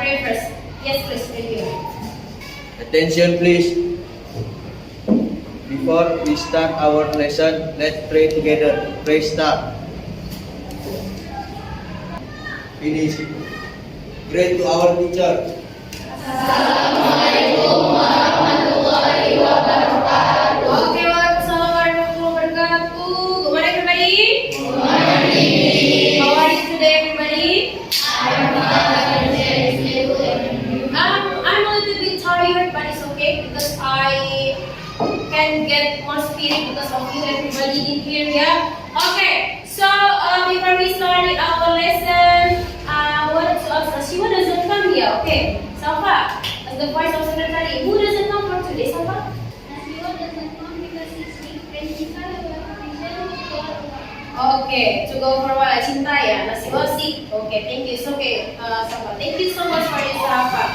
pray first. Yes, please. Thank you. Attention please. Before we start our lesson, let's pray together. Pray start. Finish. Great to our teacher. Assalamualaikum warahmatullahi wabarakatuh. Okay, waalaikumsalam warahmatullahi wabarakatuh. Good morning, everybody. Good morning. How are you today, everybody? I'm a little bit tired, but it's okay because I can get more spirit because of you, everybody in here, yeah. Okay, so before we start our lesson, I want to ask Siwa doesn't come here. Okay, Safa, as the voice of secretary, who doesn't come for today, Safa? Siwa doesn't come because he's sick. Principal will present for Okay, to go for what? Cinta ya, Nasiwa sick. Okay, thank you. So, okay, Safa, thank you so much for this, Safa.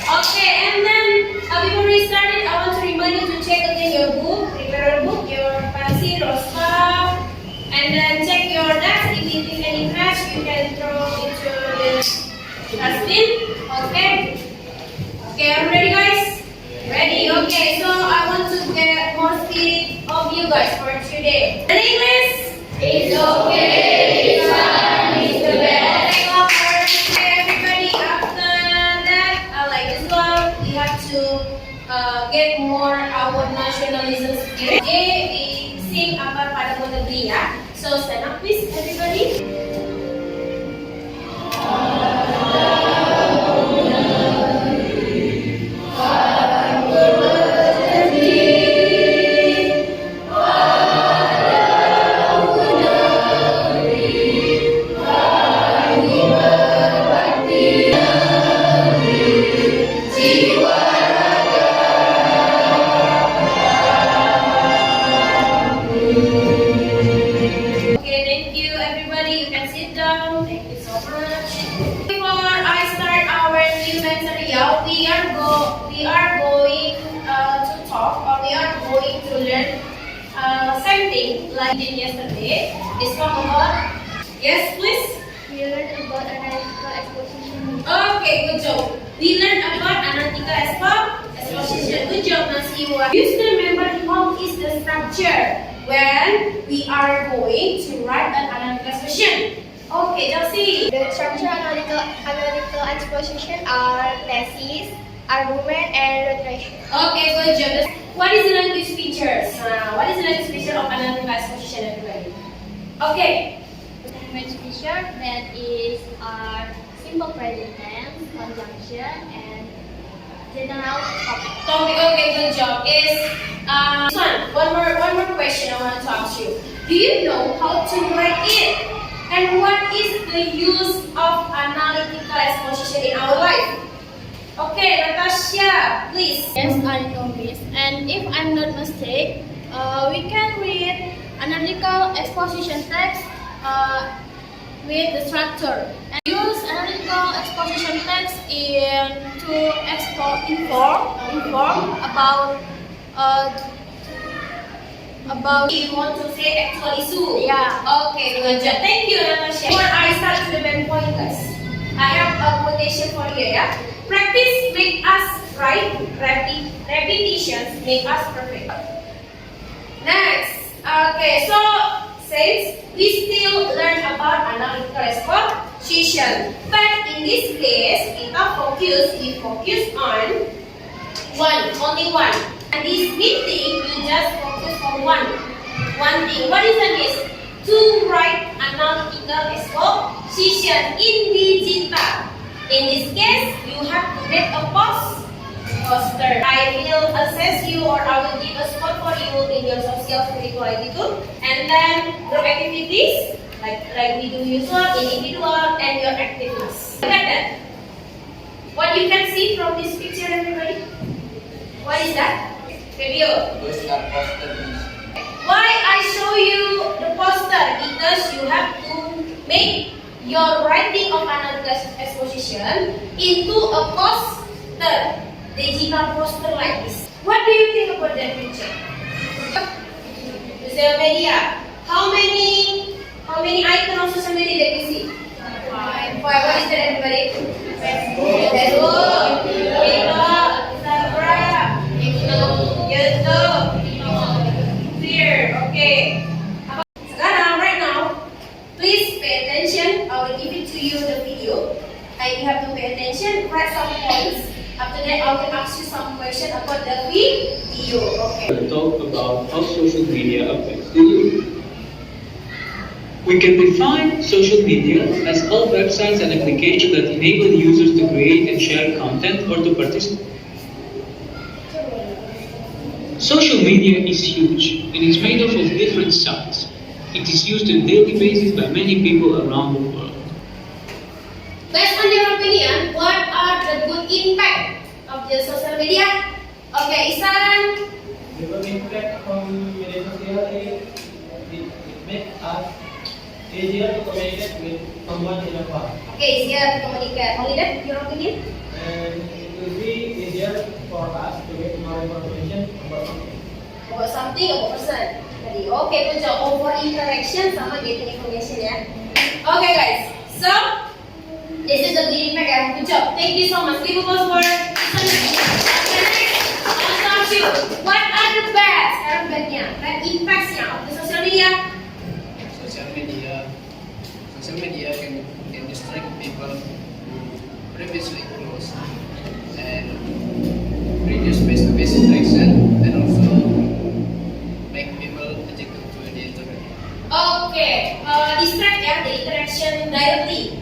Okay, and then before we start it, I want to remind you to check again your book, prepare your book, your pencil, your stuff, and then check your desk. If you think any trash, you can throw into the dustbin. Okay? Okay, are you ready, guys? Ready? Okay, so I want to get more spirit of you guys for today. Ready, English? It's okay. It's fine. It's the best. Okay, everybody. After that, like this one, we have to get more our nationalism spirit. Okay, we sing apa pada negeri ya. So stand up please, everybody. Something like did yesterday. This one about yes, please. we learned about analytical exposition. Okay, good job. We learned about analytical exposition. Good job, Mahasiswi. You still remember how is the structure when we are going to write an analytical exposition? Okay, Chelsea. The structure analytical exposition are thesis, argument, and illustration. Okay, good job. What is the language features? What is the language feature of analytical exposition, everybody? Okay. Language feature that is simple present tense, conjunction, and general topic. Topic. Okay, good job. Is this one more question I want to ask you. Do you know how to write it? And what is the use of analytical exposition in our life? Okay, Natasha, please. Yes, I know this. And if I'm not mistaken, we can read analytical exposition text with the structure and use analytical exposition text to inform about You want to say actual issue? Yeah. Okay, good job. Thank you, Natasha. Before I start to the main point, guys, I have a quotation for you. Yeah. Practice make us right. Repetitions make us perfect. Next. Okay, so since we still learn about analytical exposition, but in this case, we focus on only one. And this meeting, we just focus on one thing. What is this? To write analytical exposition in digital. In this case, you have to make a poster. I will assess you, or I will give a score for you in your social spiritual attitude, and then group activities like we do usual, individual, and your activities. Look at that. What you can see from this picture, everybody? What is that? Review. Why I show you the poster? Because you have to make your writing of analytical exposition into a poster, digital poster like this. What do you think about that picture? Social media. How many icons of social media that you see? Five. What is that, everybody? Facebook. information, write some points. After that, I will ask you some questions about the video. Okay. We'll talk about how social media affects the youth. We can define social media as all websites and applications that enable users to create and share content or to participate. Social media is huge and is made up of different sites. It is used on a daily basis by many people around the world. Based on your opinion, what are the good impact of the social media? Okay, Isan. The good impact from media social is it makes us easier to communicate with someone in a far. Okay, easier to communicate. Holiday, your opinion? And it will be easier for us to get more information about something. About something, about person. Tadi, okay, good job. Over interaction sama getting information ya. Okay guys, so this is the good impact ya. Good job. Thank you so much. Give applause for listening. Okay, next, I'll ask you, what are the bad, sekarang badnya, bad impacts-nya of the social media? Social media can distract people who previously close and reduce face-to-face interaction and also make people addicted to the internet. Okay, distract ya, the interaction directly.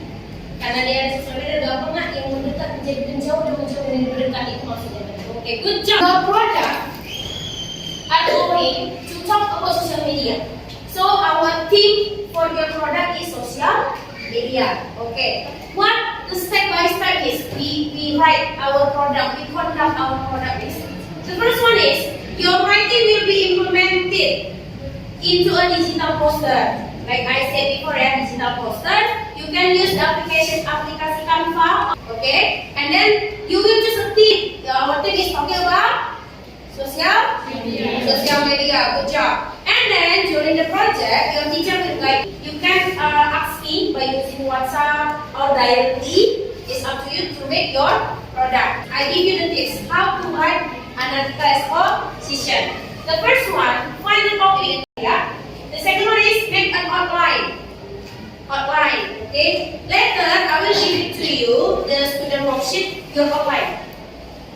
Karena dia ada sosial media gampang nggak yang mendekat menjadi menjauh dan menjauh menjadi berdekat itu maksudnya. Okay, good job. The product are going to talk about social media. So our theme for your product is social media. Okay. What the step by step is? We write our product. We conduct our product is. The first one is your writing will be implemented into a digital poster. Like I said before, ya, digital poster. You can use the application Canva. Okay. And then you will choose a theme. Our theme is talking about social media. Social media. Good job. And then during the project, your teacher will guide you. You can ask me by using WhatsApp or directly. It's up to you to make your product. I give you the tips how to write analytical exposition. The first one, find the topic. Yeah. The second one is make an outline. Outline. Okay. Later, I will give it to you the student worksheet, your outline.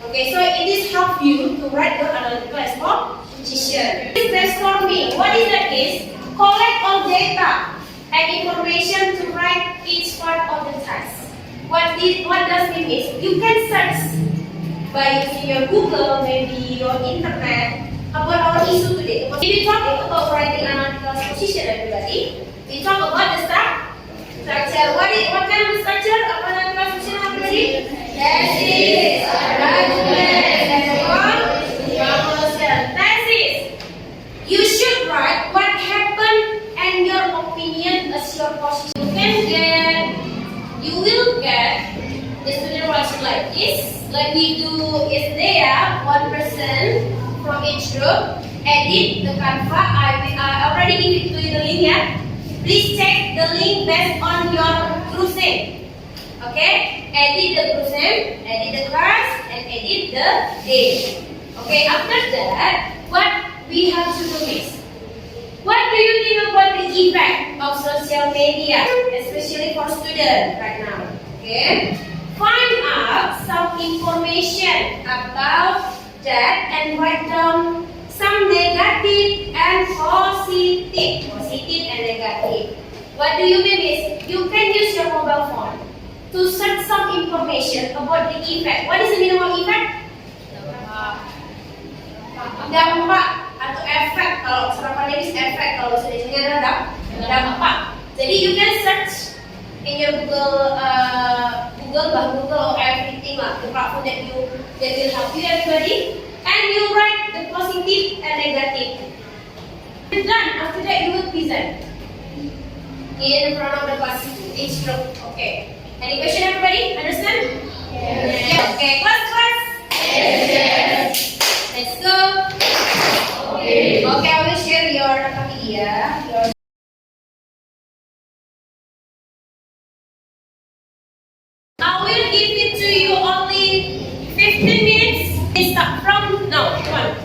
Okay. So it is help you to write your analytical exposition. Brainstorming. What is that is? Collect all data and information to write each part of the task. What does it mean? You can search by using your Google, maybe your internet, about our issue today. If we talking about writing analytical exposition, everybody, we talk about the structure. What kind of structure of analytical exposition, everybody? Thesis, argument, conclusion, thesis. You should write what happened and your opinion as your position. You will get the student worksheet like this, like we do yesterday. One person from each group edit the Canva. I already give it to you the link. Please check the link based on your group name. Okay, edit the group name, edit the class, and edit the day. Okay, after that, what we have to do is, what do you think about the effect of social media, especially for students right now? Okay, find out some information about that and write down some negative and positive. Positive and negative. What do you mean is, you can use your mobile phone to search some information about the effect. What is the meaning of effect? Dampak atau efek. Kalau serapan ini efek, kalau sedihnya adalah dampak. Jadi you can search in your Google or everything lah, the platform that will help you everybody, and you write the positive and negative. And done. After that you will present in front of the class, each group. Okay. Any question, everybody? Understand? Yes. Yeah. Okay. Class. Yes. Let's go. Okay. Okay. I will share your media. I will give it to you only 15 minutes. Start from now. Come on.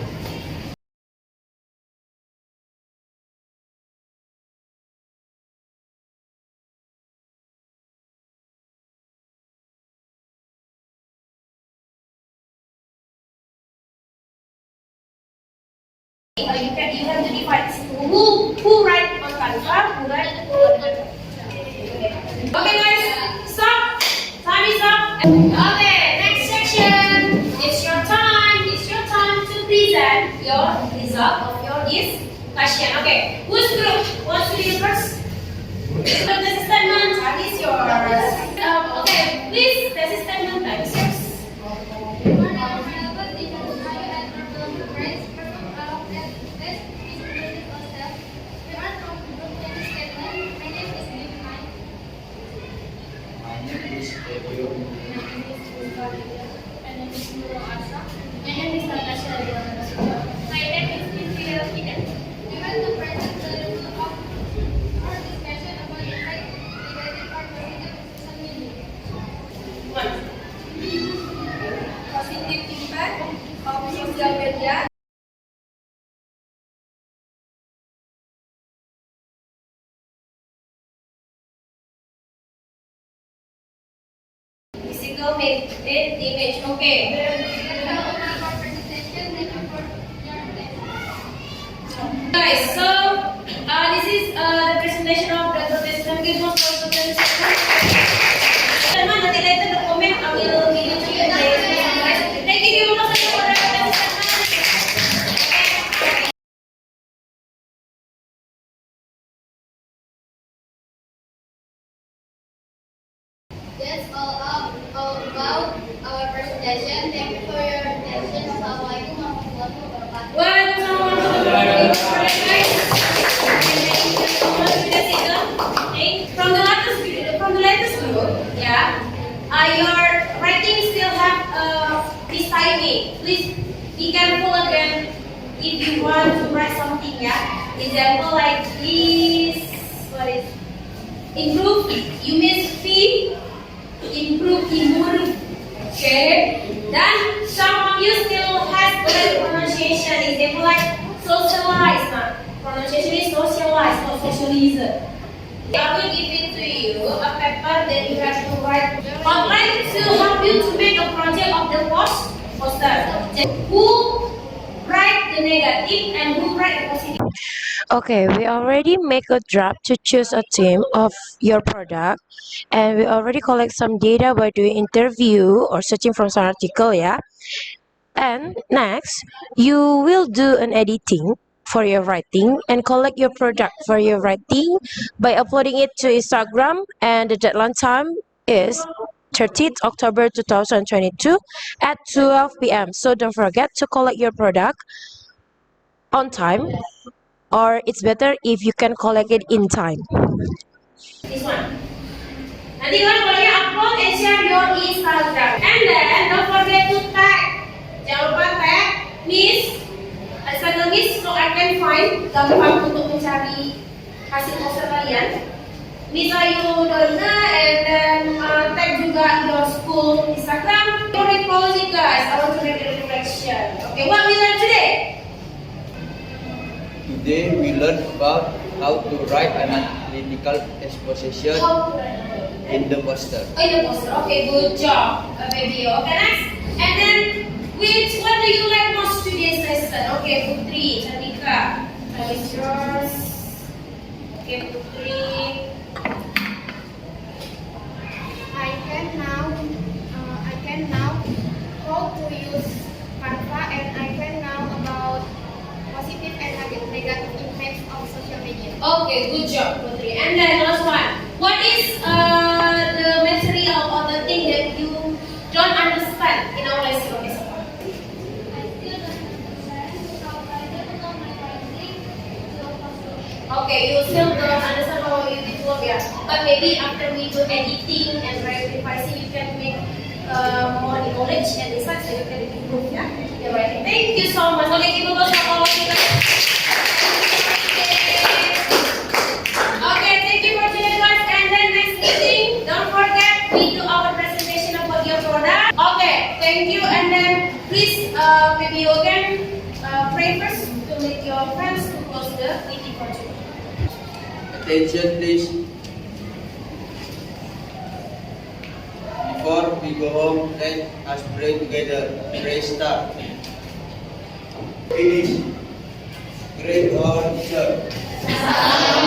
You have to divide who write on Canva, who write on Canva. Okay guys, stop. Time is up. Okay, next section. It's your time. It's your time to present your result of your discussion. Okay, whose group wants to do first? The statement time is yours. Okay, please, the statement time is yours. Positive feedback of social media. Physical image. Okay. Guys, so this is the presentation of the presentation. Give us for the presentation. Teman, nanti later the comment I will give it to you. Thank you very much for the presentation. That's all about our presentation. Thank you for your attention. Assalamualaikum warahmatullahi wabarakatuh. From the latest group, yeah, your writing still have this timing. Please be careful again if you want to write something, yeah. Example like this. What is improve? You miss fee. Improve. Okay. Then some of you still has bad pronunciation. Example like socialize. Nah, pronunciation is socialize, not socialism. I will give it to you a paper that you have to write. Outline to help you to make a project of the poster. Who write the negative and who write the positive? Okay, we already make a draft to choose a theme of your product, and we already collect some data by doing interview or searching from some article, yeah. And next, you will do an editing for your writing and collect your product for your writing by uploading it to Instagram, and the deadline time is 30th October 2022 at 12 p.m. So don't forget to collect your product on time, or it's better if you can collect it in time. This one. Nanti kalian boleh upload and share your Instagram. And then don't forget to tag. Jangan lupa tag Miss Instagram Miss, so I can find gampang untuk mencari hasil poster kalian. Miss Ayu Dona, and then tag juga your school Instagram. Before closing guys, I want to make a reflection. Okay, what we learned today? Today we learn about how to write an analytical exposition in the poster. Oh, in the poster. Okay, good job, baby. Okay, next. And then, which one do you like most today's lesson? Okay, Putri, Chandika. That is yours. Okay, Putri. I can now how to use Canva, and I can now about positive and negative impacts of social media. Okay, good job, Putri. And then last one. What is the material or the thing that you don't understand in our lesson? Okay, so far? I still don't understand how I don't know my writing to poster. Okay, you still don't understand how you did work, yeah. But maybe after we do editing and revising, you can make more knowledge and insights, so you can improve, yeah. Your writing. Thank you so much. Okay, kita boleh sama kita. Okay, thank you for joining us. And then next meeting, don't forget we do our presentation about your product. Okay, thank you. And then please, maybe you can pray first to make your friends to close the meeting for you. Attention please. Before we go home, let us pray together. Pray start. Finish. Great or third.